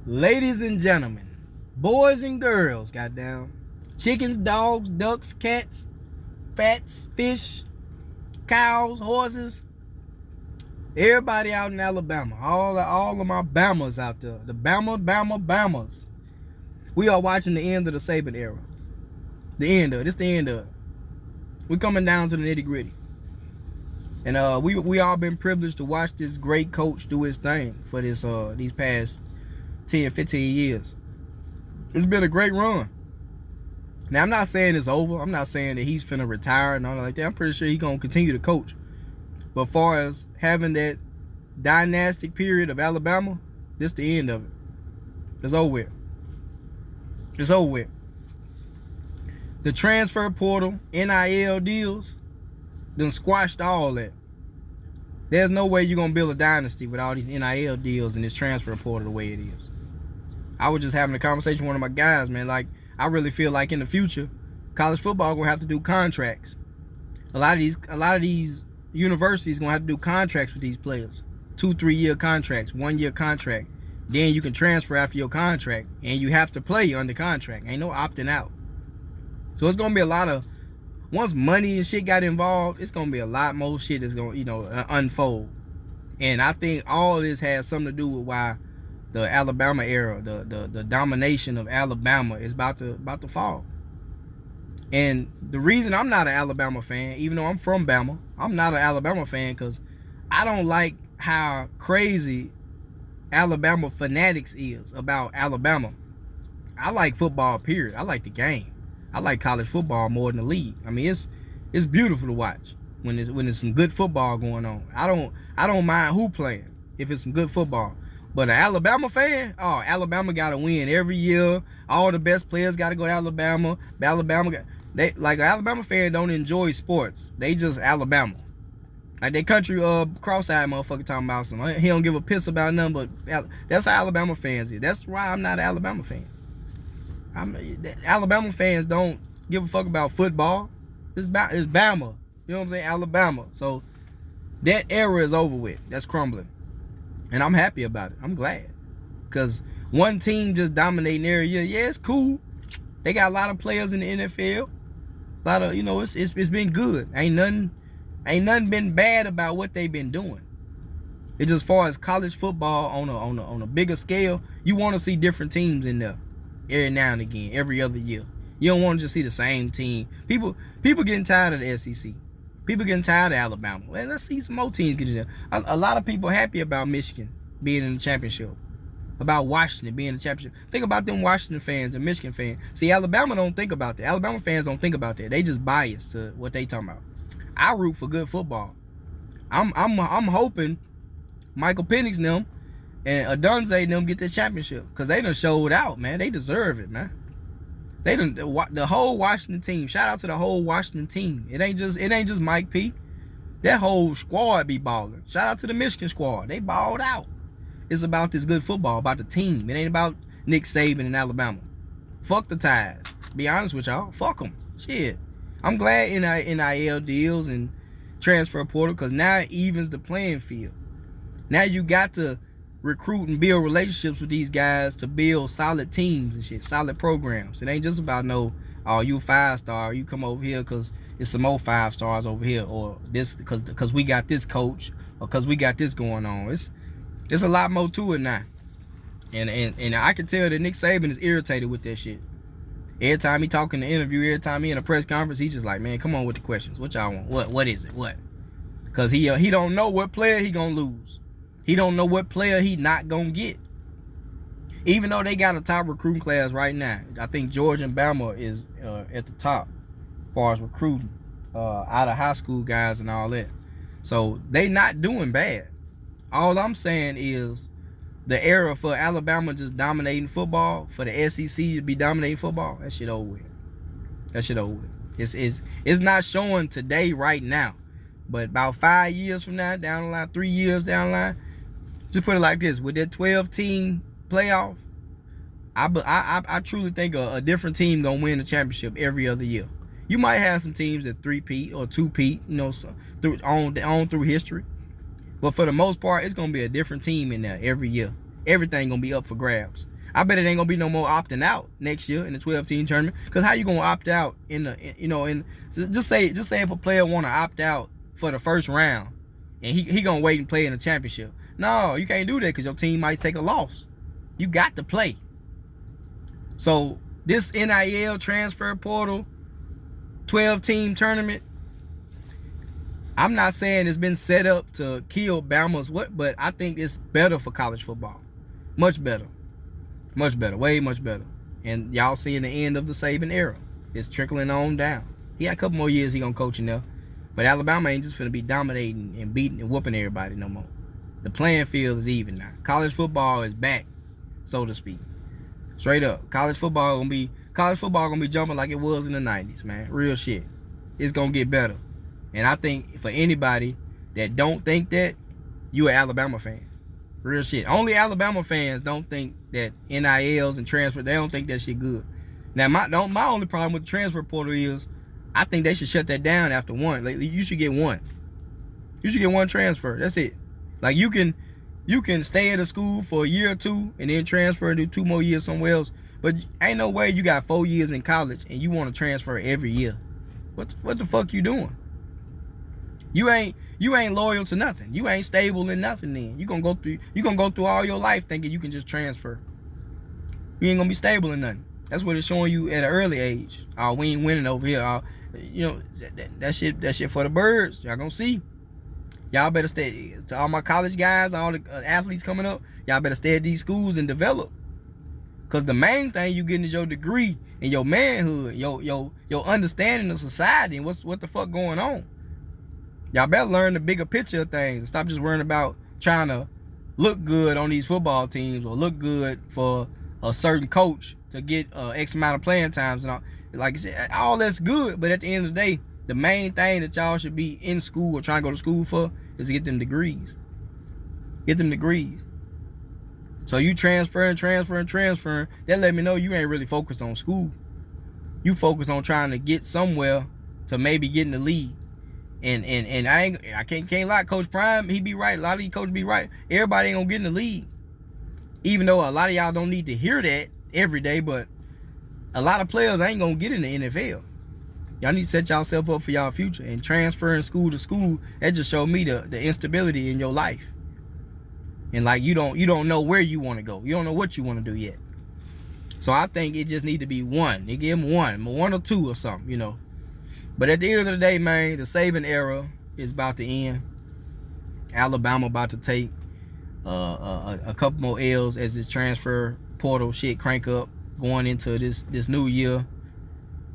Ladies and gentlemen, boys and girls, goddamn, chickens, dogs, ducks, cats, fats, fish, cows, horses, everybody out in Alabama, all of my Bamas out there, the Bamas. We are watching the end of the Saban era. The end of it. We're coming down to the nitty gritty. And we all been privileged to watch this great coach do his thing for these past 10, 15 years. It's been a great run. Now, I'm not saying it's over. I'm not saying that he's finna retire and all like that. I'm pretty sure he's gonna continue to coach. But far as having that dynastic period of Alabama, this the end of it. It's over with. It's over with. The transfer portal, NIL deals, done squashed all that. There's no way you're gonna build a dynasty with all these NIL deals and this transfer portal the way it is. I was just having a conversation with one of my guys, man. Like, I really feel like in the future, college football gonna have to do contracts. A lot of these universities gonna have to do contracts with these players. 2-3 year contracts, 1 year contract. Then you can transfer after your contract, and you have to play under contract. Ain't no opting out. So it's gonna be a lot of, once money and shit got involved, it's gonna be a lot more shit that's gonna, unfold. And I think all this has something to do with why the Alabama era, the domination of Alabama is about to fall. And the reason I'm not an Alabama fan, even though I'm from Bama, I'm not an Alabama fan because I don't like how crazy Alabama fanatics is about Alabama. I like football, period. I like the game. I like college football more than the league. I mean, it's beautiful to watch when there's some good football going on. I don't mind who playing if it's some good football. But an Alabama fan, Alabama got to win every year. All the best players got to go to Alabama. An Alabama fan don't enjoy sports. They just Alabama. Like they country cross-eyed motherfucker talking about something. He don't give a piss about nothing, but that's how Alabama fans is. That's why I'm not an Alabama fan. Alabama fans don't give a fuck about football. It's Bama. You know what I'm saying? Alabama. So that era is over with. That's crumbling. And I'm happy about it. I'm glad. Because one team just dominating every year. Yeah, it's cool. They got a lot of players in the NFL. A lot of, it's been good. Ain't nothing been bad about what they've been doing. It's just as far as college football on a bigger scale, you want to see different teams in there every now and again, every other year. You don't want to just see the same team. People getting tired of the SEC. People getting tired of Alabama. Well, let's see some more teams get in there. A lot of people happy about Michigan being in the championship. About Washington being in the championship. Think about them Washington fans, the Michigan fans. See, Alabama don't think about that. Alabama fans don't think about that. They just biased to what they talking about. I root for good football. I'm hoping Michael Penix and them and Adunze and them get the championship. Because they done showed out, man. They deserve it, man. They done the whole Washington team. Shout out to the whole Washington team. It ain't just Mike P. That whole squad be balling. Shout out to the Michigan squad. They balled out. It's about this good football, about the team. It ain't about Nick Saban in Alabama. Fuck the Ties. Be honest with y'all. Fuck them. Shit. I'm glad NIL deals and transfer portal because now it evens the playing field. Now you got to recruit and build relationships with these guys to build solid teams and shit, solid programs. It ain't just about you a 5-star, you come over here because it's some more 5 stars over here, or this because we got this coach, or because we got this going on. It's a lot more to it now. And I can tell that Nick Saban is irritated with that shit. Every time he talking in the interview, every time he in a press conference, he's just like, man, come on with the questions. What y'all want? What is it? What? Because he don't know what player he gonna lose. He don't know what player he not gonna get. Even though they got a top recruiting class right now. I think Georgia and Bama is at the top as far as recruiting out of high school guys and all that. So they not doing bad. All I'm saying is the era for Alabama just dominating football, for the SEC to be dominating football, that shit over with. That shit over with. It's not showing today right now. But about 5 years from now, down the line, 3 years down the line, just put it like this: with that 12-team playoff, I truly think a different team gonna win the championship every other year. You might have some teams that 3-peat or 2-peat, through history, but for the most part, it's gonna be a different team in there every year. Everything gonna be up for grabs. I bet it ain't gonna be no more opting out next year in the 12-team tournament. Cause how you gonna opt out just say if a player wanna opt out for the first round and he gonna wait and play in the championship. No, you can't do that because your team might take a loss. You got to play. So this NIL transfer portal 12-team tournament, I'm not saying it's been set up to kill Bama's but I think it's better for college football. Much better. Much better. Way much better. And y'all seeing the end of the Saban era. It's trickling on down. He got a couple more years he gonna coach in there. But Alabama ain't just finna be dominating and beating and whooping everybody no more. The playing field is even now. College football is back, so to speak. Straight up. College football gonna be jumping like it was in the 90s, man. Real shit. It's gonna get better. And I think for anybody that don't think that, you an Alabama fan. Real shit. Only Alabama fans don't think that NILs and transfer, they don't think that shit good. Now, my only problem with the transfer portal is I think they should shut that down after one. Like, you should get one. You should get one transfer. That's it. Like, you can stay at a school for a year or two and then transfer and do 2 more years somewhere else. But ain't no way you got 4 years in college and you want to transfer every year. What the fuck you doing? You ain't loyal to nothing. You ain't stable in nothing then. You gonna go through all your life thinking you can just transfer. You ain't gonna be stable in nothing. That's what it's showing you at an early age. Oh, we ain't winning over here. That shit for the birds. Y'all gonna see. Y'all better stay. To all my college guys, all the athletes coming up, y'all better stay at these schools and develop. Cause the main thing you getting is your degree and your manhood, your understanding of society and what the fuck going on. Y'all better learn the bigger picture of things and stop just worrying about trying to look good on these football teams or look good for a certain coach to get X amount of playing times and all. Like I said, all that's good, but at the end of the day, the main thing that y'all should be in school or trying to go to school for is to get them degrees. Get them degrees. So you transferring, that let me know you ain't really focused on school. You focus on trying to get somewhere to maybe get in the league. And I can't lie, Coach Prime, he be right. A lot of these coaches be right. Everybody ain't gonna get in the league. Even though a lot of y'all don't need to hear that every day, but a lot of players ain't gonna get in the NFL. Y'all need to set yourself up for y'all future. And transferring school to school, that just showed me the instability in your life. And like you don't know where you want to go. You don't know what you want to do yet. So I think it just need to be one. They give them one or two or something, But at the end of the day, man, the Saban era is about to end. Alabama about to take a couple more L's as this transfer portal shit crank up going into this new year.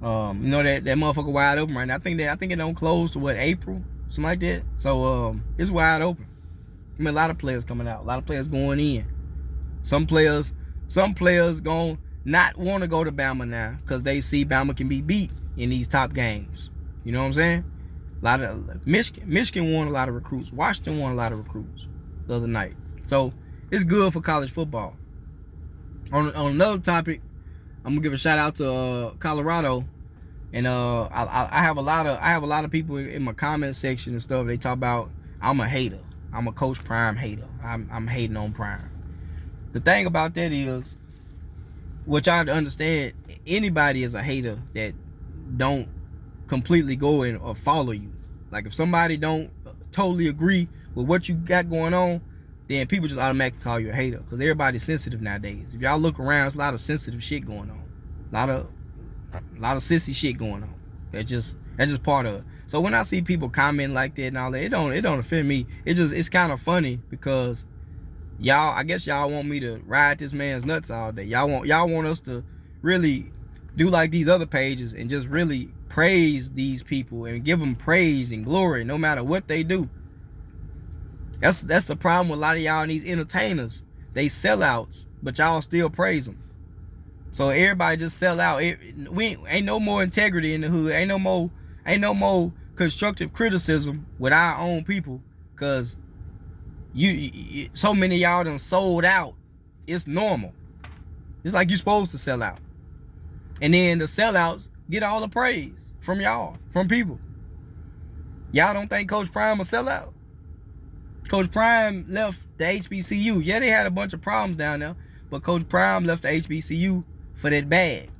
That motherfucker wide open right now. I think it don't close to April, something like that. So it's wide open. I mean, a lot of players coming out, a lot of players going in. Some players gonna not want to go to Bama now because they see Bama can be beat in these top games. You know what I'm saying? A lot of Michigan won a lot of recruits. Washington won a lot of recruits the other night. So it's good for college football. On another topic, I'm gonna give a shout out to Colorado, and I have a lot of people in my comment section and stuff. They talk about I'm a hater. I'm a Coach Prime hater. I'm hating on Prime. The thing about that is, what y'all have to understand, anybody is a hater that don't completely go in or follow you. Like if somebody don't totally agree with what you got going on, then people just automatically call you a hater because everybody's sensitive nowadays. If y'all look around, there's a lot of sensitive shit going on, a lot of sissy shit going on. That's just part of it. So when I see people comment like that and all that, it don't offend me. It's kind of funny because I guess y'all want me to ride this man's nuts all day. Y'all want us to really do like these other pages and just really praise these people and give them praise and glory no matter what they do. That's the problem with a lot of y'all and these entertainers. They sellouts, but y'all still praise them. So everybody just sell out. Ain't no more integrity in the hood. Ain't no more constructive criticism with our own people, cause so many of y'all done sold out. It's normal. It's like you're supposed to sell out, and then the sellouts get all the praise from y'all, from people. Y'all don't think Coach Prime a sellout? Coach Prime left the HBCU. Yeah, they had a bunch of problems down there, but Coach Prime left the HBCU for that bag,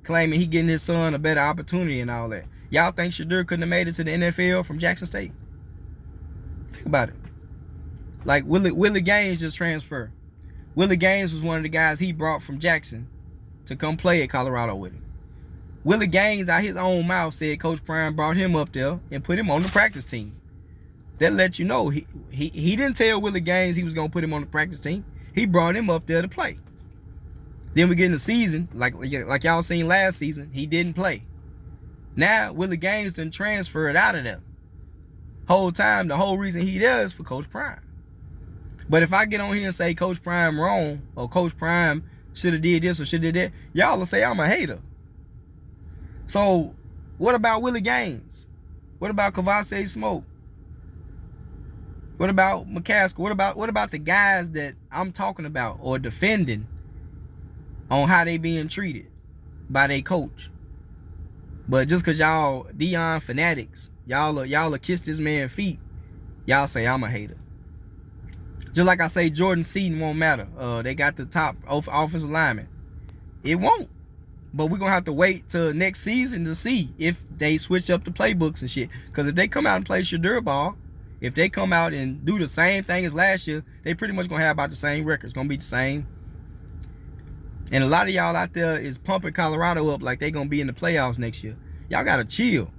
claiming he getting his son a better opportunity and all that. Y'all think Shedeur couldn't have made it to the NFL from Jackson State? Think about it. Like Willie Gaines just transferred. Willie Gaines was one of the guys he brought from Jackson to come play at Colorado with him. Willie Gaines, out his own mouth, said Coach Prime brought him up there and put him on the practice team. That lets you know he didn't tell Willie Gaines he was going to put him on the practice team. He brought him up there to play. Then we get in the season, like y'all seen last season, he didn't play. Now, Willie Gaines done transferred out of there. Whole time, the whole reason he there is for Coach Prime. But if I get on here and say Coach Prime wrong, or Coach Prime should have did this or should have did that, y'all will say I'm a hater. So, what about Willie Gaines? What about Kavase Smoke? What about McCaskill? What about the guys that I'm talking about or defending on how they being treated by their coach? But just cause y'all Deion fanatics, y'all kiss this man's feet, y'all say I'm a hater. Just like I say Jordan Seaton won't matter. They got the top offensive lineman. It won't. But we're gonna have to wait till next season to see if they switch up the playbooks and shit. Cause if they come out and play Shedeur ball, if they come out and do the same thing as last year, they pretty much gonna have about the same record. It's gonna be the same. And a lot of y'all out there is pumping Colorado up like they gonna be in the playoffs next year. Y'all gotta chill.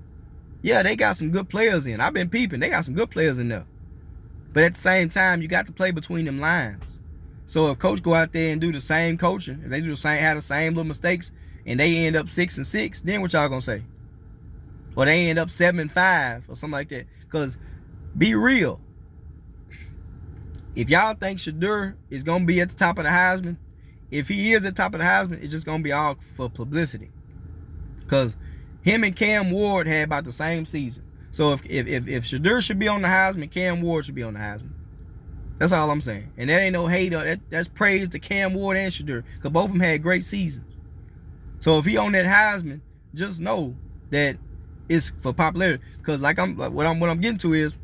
Yeah, they got some good players in. I've been peeping. They got some good players in there. But at the same time, you got to play between them lines. So if coach go out there and do the same coaching, if they do the same, have the same little mistakes, and they end up 6-6, then what y'all gonna say? Or they end up 7-5 or something like that. Because be real. If y'all think Shedeur is gonna be at the top of the Heisman, if he is at the top of the Heisman, it's just gonna be all for publicity. Because him and Cam Ward had about the same season. So if Shedeur should be on the Heisman, Cam Ward should be on the Heisman. That's all I'm saying. And that ain't no hate. That's praise to Cam Ward and Shedeur. Because both of them had great seasons. So if he on that Heisman, just know that it's for popularity. Because what I'm getting to is,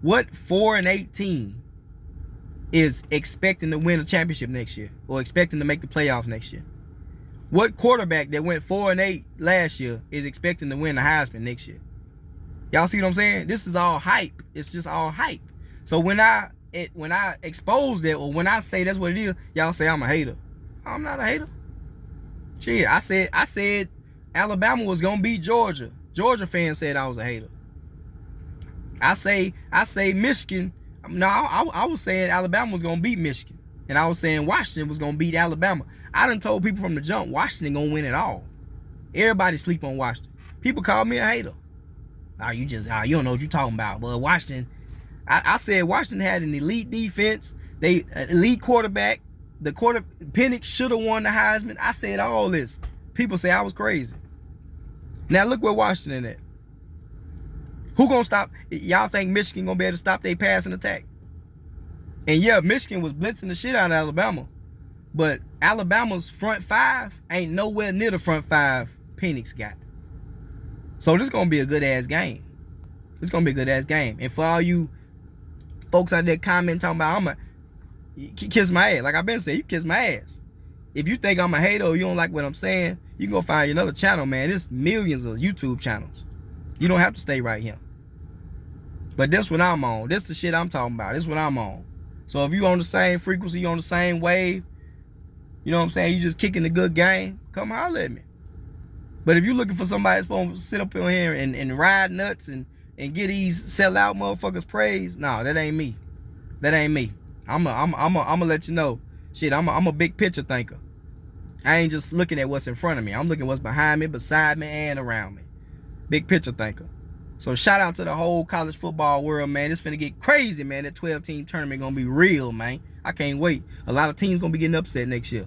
what 4-8 team is expecting to win a championship next year or expecting to make the playoffs next year? What quarterback that went 4-8 last year is expecting to win the Heisman next year? Y'all see what I'm saying? This is all hype. It's just all hype. So when I expose that, or when I say that's what it is, y'all say I'm a hater. I'm not a hater. Shit, I said Alabama was gonna beat Georgia. Georgia fans said I was a hater. I say Michigan. No, I was saying Alabama was gonna beat Michigan, and I was saying Washington was gonna beat Alabama. I done told people from the jump Washington gonna win it all. Everybody sleep on Washington. People call me a hater. You don't know what you're talking about. But Washington, I said Washington had an elite defense. They elite quarterback. Penix should have won the Heisman. I said all this. People say I was crazy. Now look where Washington at. Who gonna stop? Y'all think Michigan gonna be able to stop their passing attack? And yeah, Michigan was blitzing the shit out of Alabama. But Alabama's front five ain't nowhere near the front five Penix got. So this gonna be a good ass game. It's gonna be a good ass game. And for all you folks out there commenting talking about you kiss my ass, like I've been saying, you kiss my ass. If you think I'm a hater or you don't like what I'm saying, you can go find another channel, man. There's millions of YouTube channels. You don't have to stay right here. But this what I'm on. This the shit I'm talking about. This what I'm on. So if you on the same frequency, you on the same wave, you know what I'm saying, you just kicking the good game, come holler at me. But if you're looking for somebody that's supposed to sit up in here and ride nuts and get these sellout motherfuckers praise, no, that ain't me. That ain't me. I'm gonna let you know. Shit, I'm a big picture thinker. I ain't just looking at what's in front of me. I'm looking what's behind me, beside me, and around me. Big picture thinker. So shout out to the whole college football world, man. It's finna get crazy, man. That 12-team tournament gonna be real, man. I can't wait. A lot of teams gonna be getting upset next year.